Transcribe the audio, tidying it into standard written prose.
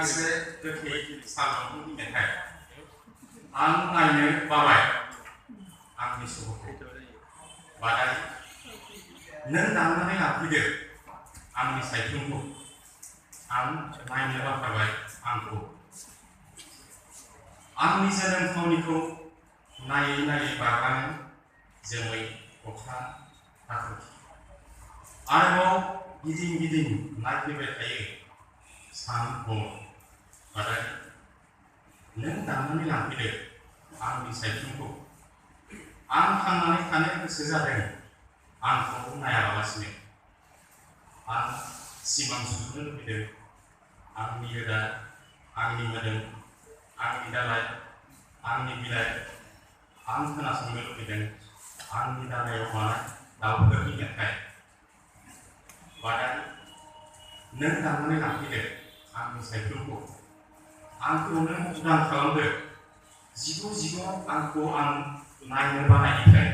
गांसे गोथै सालदंफांनि मेथाइ आं नायनो बाबाय आंनि सहरखौ बादारि नों दामनानै लांफैदो आंनि सायख्लुमखौ आं नायनो बाथारबाय आंखौ आंनि जोनोम थावनिखौ नायै नायै बारलाङो जोमै अखा हाथरखि आरोबाव गिदिं गिदिं नायफैबाय थायो सान हर बादारि नों दामनानै लांफैदो आंनि सायख्लुमखौ आं थांनानै थानो गोसो जादों आंखौ नायालासिनो आं सिमां सुनो लुबैदों आंनि रोदा आंनि मोदोम आंनि दालाय आंनि बिलाइ आं खोनासंनो लुबैदों आंनि दालायाव मानाय दाउफोरनि मेथाइ बादारि नों दामनानै लांफैदो आंनि सायख्लुमखौ आंखौ नों उदां खालामदो जिगु आंखौ आं नायनो बानायनिफ्राय